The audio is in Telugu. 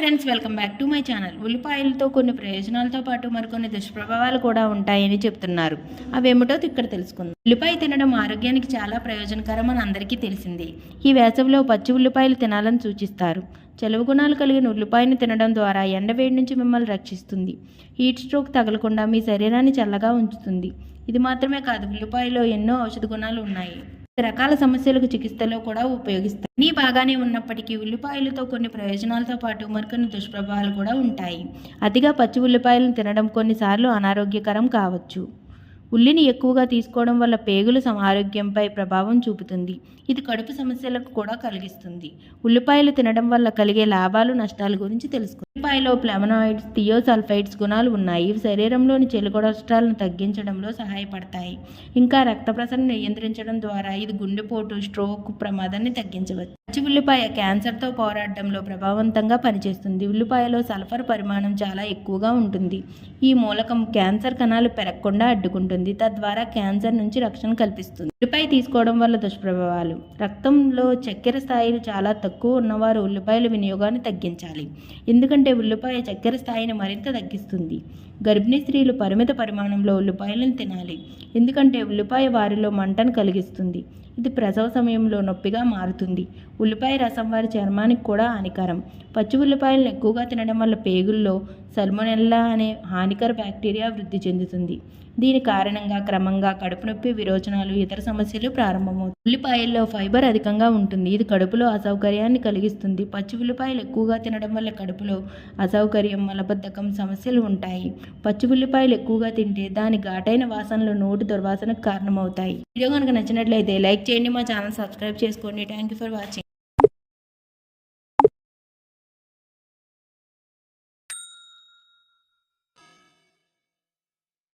Friends, welcome back to my channel. ఉల్లిపాయలతో కొన్ని ప్రయోజనాలతో పాటు మరికొన్ని దుష్ప్రభావాలు కూడా ఉంటాయని చెప్తున్నారు. అవేమిటో ఇక్కడ తెలుసుకుందాం. ఉల్లిపాయ తినడం ఆరోగ్యానికి చాలా ప్రయోజనకరం అని అందరికీ తెలిసిందే. ఈ వేసవిలో పచ్చి ఉల్లిపాయలు తినాలని సూచిస్తారు. చలువ గుణాలు కలిగిన ఉల్లిపాయను తినడం ద్వారా ఎండవేడి నుంచి మిమ్మల్ని రక్షిస్తుంది. హీట్ స్ట్రోక్ తగలకుండా మీ శరీరాన్ని చల్లగా ఉంచుతుంది. ఇది మాత్రమే కాదు, ఉల్లిపాయలో ఎన్నో ఔషధ గుణాలు ఉన్నాయి. రకాల సమస్యలకు చికిత్సలో కూడా ఉపయోగిస్తారు. అన్నీ బాగానే ఉన్నప్పటికీ ఉల్లిపాయలతో కొన్ని ప్రయోజనాలతో పాటు మరికొన్ని దుష్ప్రభావాలు కూడా ఉంటాయి. అతిగా పచ్చి ఉల్లిపాయలను తినడం కొన్నిసార్లు అనారోగ్యకరం కావచ్చు. ఉల్లిని ఎక్కువగా తీసుకోవడం వల్ల పేగుల ఆరోగ్యంపై ప్రభావం చూపుతుంది. ఇది కడుపు సమస్యలకు కూడా కలిగిస్తుంది. ఉల్లిపాయలు తినడం వల్ల కలిగే లాభాలు నష్టాల గురించి తెలుసుకుందాం. ఉల్లిపాయలో ఫ్లావనాయిడ్స్, థియోసల్ఫైడ్స్ గుణాలు ఉన్నాయి. ఇవి శరీరంలోని చెడు కొలెస్ట్రాల్ను తగ్గించడంలో సహాయపడతాయి. ఇంకా రక్త ప్రసరణ నియంత్రించడం ద్వారా ఇది గుండెపోటు, స్ట్రోక్ ప్రమాదాన్ని తగ్గించవచ్చు. పచ్చి ఉల్లిపాయ క్యాన్సర్తో పోరాడడంలో ప్రభావవంతంగా పనిచేస్తుంది. ఉల్లిపాయలో సల్ఫర్ పరిమాణం చాలా ఎక్కువగా ఉంటుంది. ఈ మూలకం క్యాన్సర్ కణాలు పెరగకుండా అడ్డుకుంటుంది, తద్వారా క్యాన్సర్ నుంచి రక్షణ కల్పిస్తుంది. ఉల్లిపాయ తీసుకోవడం వల్ల దుష్ప్రభావాలు: రక్తంలో చక్కెర స్థాయిలు చాలా తక్కువ ఉన్నవారు ఉల్లిపాయల వినియోగాన్ని తగ్గించాలి, ఎందుకంటే ఉల్లిపాయ చక్కెర స్థాయిని మరింత తగ్గిస్తుంది. గర్భిణీ స్త్రీలు పరిమిత పరిమాణంలో ఉల్లిపాయలను తినాలి, ఎందుకంటే ఉల్లిపాయ వారిలో మంటను కలిగిస్తుంది. ఇది ప్రసవ సమయంలో నొప్పిగా మారుతుంది. ఉల్లిపాయ రసం వారి చర్మానికి కూడా హానికరం. పచ్చి ఉల్లిపాయలను ఎక్కువగా తినడం వల్ల పేగుల్లో సల్మొనెల్లా అనే హానికర బ్యాక్టీరియా వృద్ధి చెందుతుంది. దీని కారణంగా క్రమంగా కడుపు నొప్పి, విరోచనాలు, ఇతర సమస్యలు ప్రారంభమవుతాయి. ఉల్లిపాయల్లో ఫైబర్ అధికంగా ఉంటుంది. ఇది కడుపులో అసౌకర్యాన్ని కలిగిస్తుంది. పచ్చి ఉల్లిపాయలు ఎక్కువగా తినడం వల్ల కడుపులో అసౌకర్యం, మలబద్ధకం సమస్యలు ఉంటాయి. పచ్చి ఉల్లిపాయలు ఎక్కువగా తింటే దాని ఘాటైన వాసనలు నోటి దుర్వాసనకు కారణమవుతాయి. వీడియో కనుక నచ్చినట్లయితే లైక్ చేయండి, మా ఛానల్ సబ్స్క్రైబ్ చేసుకోండి. Thank you for watching.